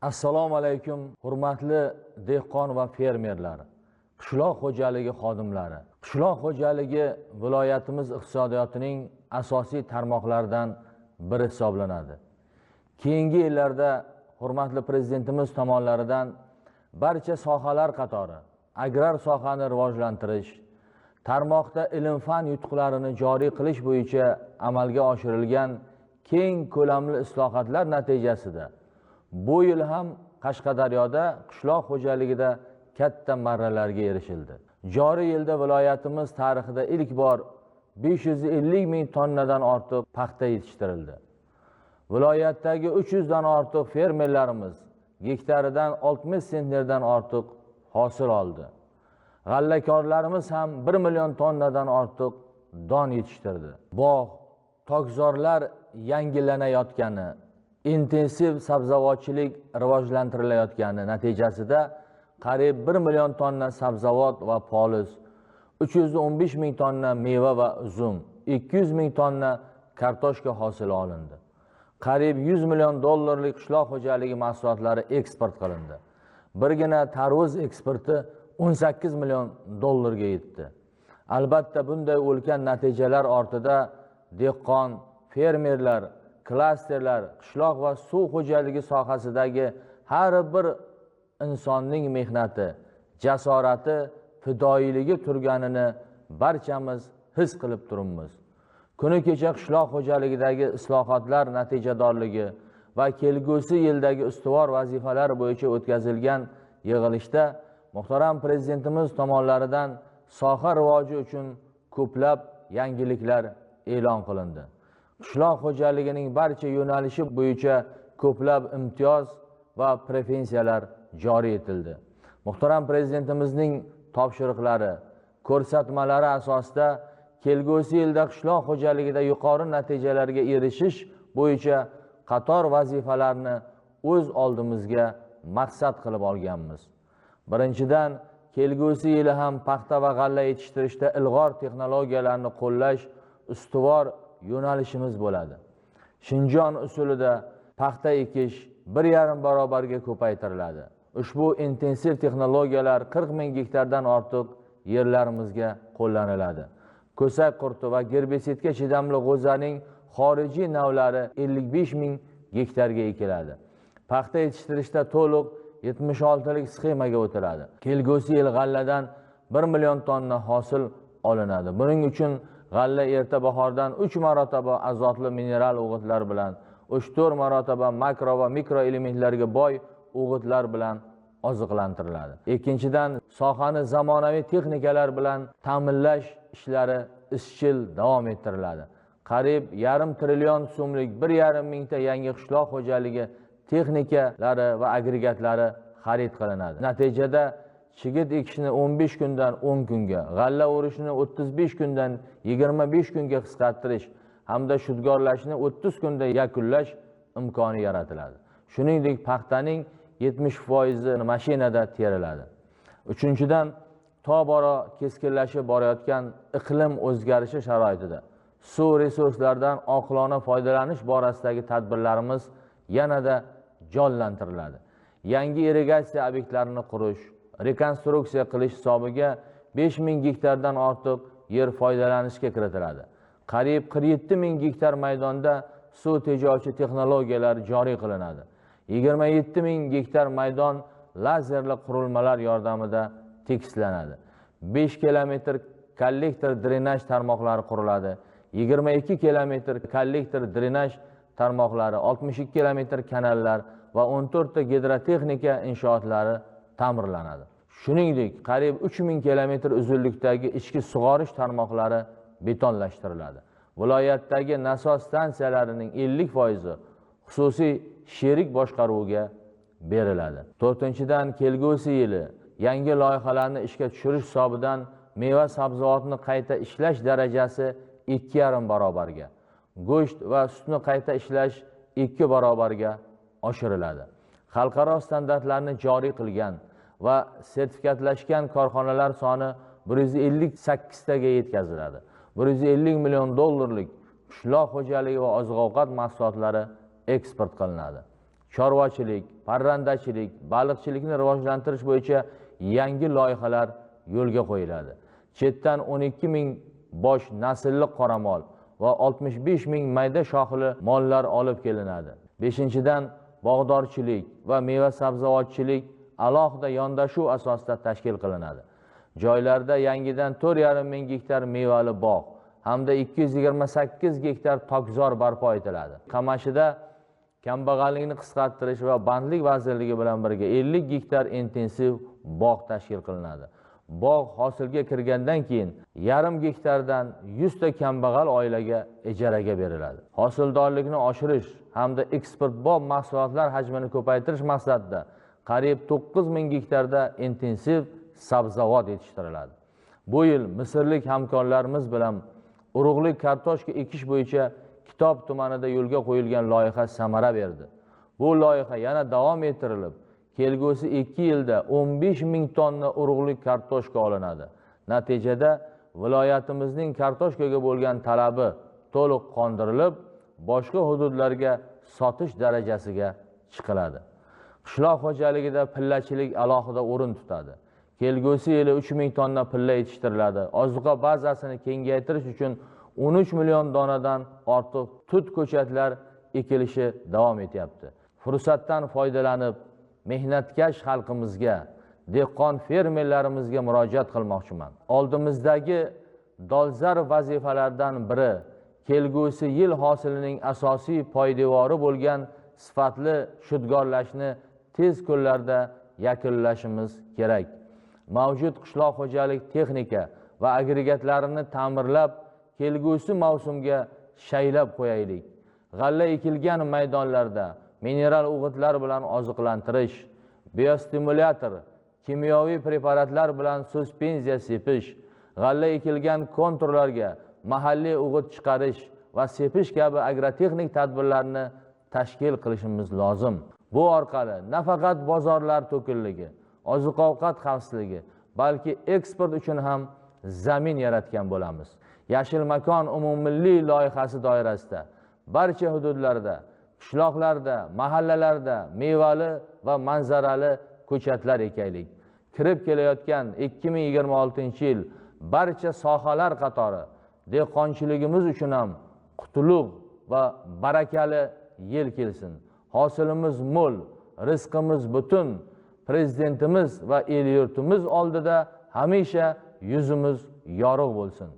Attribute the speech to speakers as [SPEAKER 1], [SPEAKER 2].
[SPEAKER 1] Assalomu alaykum, hurmatli dehqon va fermerlar, qishloq xo'jaligi xodimlari. Qishloq xo'jaligi viloyatimiz iqtisodiyotining asosiy tarmoqlaridan biri hisoblanadi. Keyingi yillarda hurmatli prezidentimiz tomonidan barcha sohalar qatori agrar sohani rivojlantirish, tarmoqda ilm-fan yutuqlarini joriy qilish bo'yicha amalga oshirilgan keng ko'lamli islohotlar natijasida bu yil ham Qashqadaryoda qishloq xo'jaligida katta marralarga erishildi. Joriy yilda viloyatimiz tarixida ilk bor 550 ming tonnadan ortiq paxta yetishtirildi. Viloyatdagi 300 dan ortiq fermerlarimiz gektaridan 60 sentnerdan ortiq hosil oldi. G'allakorlarimiz ham 1 million tonnadan ortiq don yetishtirdi. Bog', tokzorlar yangilanayotgani, intensiv sabzavotchilik rivojlantirilayotgani natijasida qariyb 1 million tonna sabzavot va poliz, 315 ming tonna meva va uzum, 200 ming tonna kartoshka hosili olindi. Qariyb 100 million dollarlik qishloq xo'jaligi mahsulotlari eksport qilindi. Birgina tarvuz eksporti 18 million dollarga yetdi. Albatta bunday ulkan natijalar ortida dehqon, fermerlar, klasterlar, qishloq va suv xo'jaligi sohasidagi har bir insonning mehnati, jasorati, fidoyiligi turganini barchamiz his qilib turibmiz. Kuni kecha qishloq xo'jaligidagi islohotlar natijadorligi va kelgusi yildagi ustuvor vazifalar bo'yicha o'tkazilgan yig'ilishda muhtaram prezidentimiz tomonidan soha rivoji uchun ko'plab yangiliklar e'lon qilindi. Qishloq xo'jaligining barcha yo'nalishi bo'yicha ko'plab imtiyoz va preferensiyalar joriy etildi. Muhtaram prezidentimizning topshiriqlari, ko'rsatmalari asosida kelgusi yilda qishloq xo'jaligida yuqori natijalarga erishish bo'yicha qator vazifalarni o'z oldimizga maqsad qilib olganmiz. Birinchidan, kelgusi yili ham paxta va g'alla yetishtirishda ilg'or texnologiyalarni qo'llash ustuvor yo'nalishimiz bo'ladi. Shinjon usulida paxta ekish 1,5 barobarga ko'paytiriladi. Ushbu intensiv texnologiyalar 40 ming gektardan ortiq yerlarimizga qo'llaniladi. Ko'sak qurti va gerbisidga chidamli g'o'zaning xorijiy navlari 55 ming gektarga ekiladi. Paxta yetishtirishda to'liq 76 lik sxemaga o'tiladi. Kelgusi yil g'alladan 1 million tonna hosil olinadi. Buning uchun g'alla erta bahordan 3 marotaba azotli mineral o'g'itlar bilan, 3-4 marotaba makro va mikro elementlarga boy o'g'itlar bilan oziqlantiriladi. Ikkinchidan, sohani zamonaviy texnikalar bilan ta'minlash ishlari izchil davom ettiriladi. Qariyb 1,5 trillion so'mlik 1,5 mingta yangi qishloq xo'jaligi texnikalari va agregatlari xarid qilinadi. Natijada chigit ekishni 15 kundan 10 kunga, g'alla o'rishni 35 kundan 25 kunga qisqartirish hamda shudgorlashni 30 kunda yakunlash imkoni yaratiladi. Shuningdek, paxtaning 70% mashinada teriladi. Uchinchidan, tobora keskinlashib borayotgan iqlim o'zgarishi sharoitida suv resurslaridan oqilona foydalanish borasidagi tadbirlarimiz yanada jonlantiriladi. Yangi irrigatsiya obyektlarini qurish, rekonstruksiya qilish hisobiga 5 ming gektardan ortiq yer foydalanishga kiritiladi. Qariyb 47 ming gektar maydonda suv tejovchi texnologiyalar joriy qilinadi. 27 ming gektar maydon lazerli qurilmalar yordamida tekislanadi. 5 kilometr kollektor drenaj tarmoqlari quriladi. 22 kilometr kollektor drenaj tarmoqlari, 62 kilometr kanallar va 14 ta gidrotexnika inshootlari ta'mirlanadi. Shuningdek, qariyb 3000 kilometr uzunlikdagi ichki sug'orish tarmoqlari betonlashtiriladi. Viloyatdagi nasos stansiyalarining 50% xususiy sherik boshqaruviga beriladi. 4-dan, kelgusi yili yangi loyihalarni ishga tushirish hisobidan meva sabzavotni qayta ishlash darajasi 2,5 barobarga, go'sht va sutni qayta ishlash 2 barobarga oshiriladi. Xalqaro standartlarni joriy qilgan va sertifikatlashgan korxonalar soni 158 taga yetkaziladi. 150 million dollarlik qishloq xo'jaligi va oziq-ovqat mahsulotlari eksport qilinadi. chorvachilik, parrandachilik, baliqchilikni rivojlantirish bo'yicha yangi loyihalar yo'lga qo'yiladi. Chetdan 12 ming bosh naslli qoramol va 65 ming mayda shoxli mollar olib kelinadi. 5-dan bog'dorchilik va meva sabzavotchilik alohida yondashuv asosida tashkil qilinadi. Joylarda yangidan 4,5 ming gektar mevali bog' hamda 228 gektar tokzor barpo etiladi. Qamashida kambag'allikni qisqartirish va bandlik vazirligi bilan birga 50 gektar intensiv bog' tashkil qilinadi. Bog' hosilga kirgandan keyin yarim gektardan 100 ta kambag'al oilaga ijaraga beriladi. Hosildorlikni oshirish hamda eksportbop mahsulotlar hajmini ko'paytirish maqsadida qariyb 9 ming gektarda intensiv sabzavot yetishtiriladi. Bu yil misrlik hamkorlarimiz bilan urug'lik kartoshka ekish bo'yicha Kitob tumanida yo'lga qo'yilgan loyiha samara berdi. Bu loyiha yana davom ettirilib, kelgusi 2 yilda 15 ming tonna urug'lik kartoshka olinadi. Natijada viloyatimizning kartoshkaga bo'lgan talabi to'liq qondirilib, boshqa hududlarga sotish darajasiga chiqiladi. Qishloq xo'jaligida pillachilik alohida o'rin tutadi. Kelgusi yili 3 ming tonna pilla yetishtiriladi. Ozuqa bazasini kengaytirish uchun 13 million donadan ortiq tut ko'chatlar ekilishi davom etyapti. Fursatdan foydalanib, mehnatkash xalqimizga, dehqon fermerlarimizga murojaat qilmoqchiman. Oldimizdagi dolzarb vazifalardan biri kelgusi yil hosilining asosiy poydevori bo'lgan sifatli shudgorlashni tez kunlarda yakunlashimiz kerak. Mavjud qishloq xo'jalik texnika va agregatlarini ta'mirlab, kelgusi mavsumga shaylab qo'yaylik. G'alla ekilgan maydonlarda mineral o'g'itlar bilan oziqlantirish, biostimulyator, kimyoviy preparatlar bilan suspenziya sepish, g'alla ekilgan konturlarga mahalliy o'g'it chiqarish va sepish kabi agrotexnik tadbirlarni tashkil qilishimiz lozim. Bu orqali nafaqat bozorlar to'kinligi, oziq-ovqat xavfsizligi, balki eksport uchun ham zamin yaratgan bo'lamiz. Yashil makon umummilliy loyihasi doirasida barcha hududlarda, qishloqlarda, mahallalarda mevali va manzarali ko'chatlar ekaylik. Kirib kelayotgan 2026-yil barcha sohalar qatori dehqonchiligimiz uchun ham qutuliq va barakali yil kelsin. Hosilimiz mo'l, rizqimiz butun. Prezidentimiz va el yurtimiz oldida hamisha yuzimiz yorug' bo'lsin.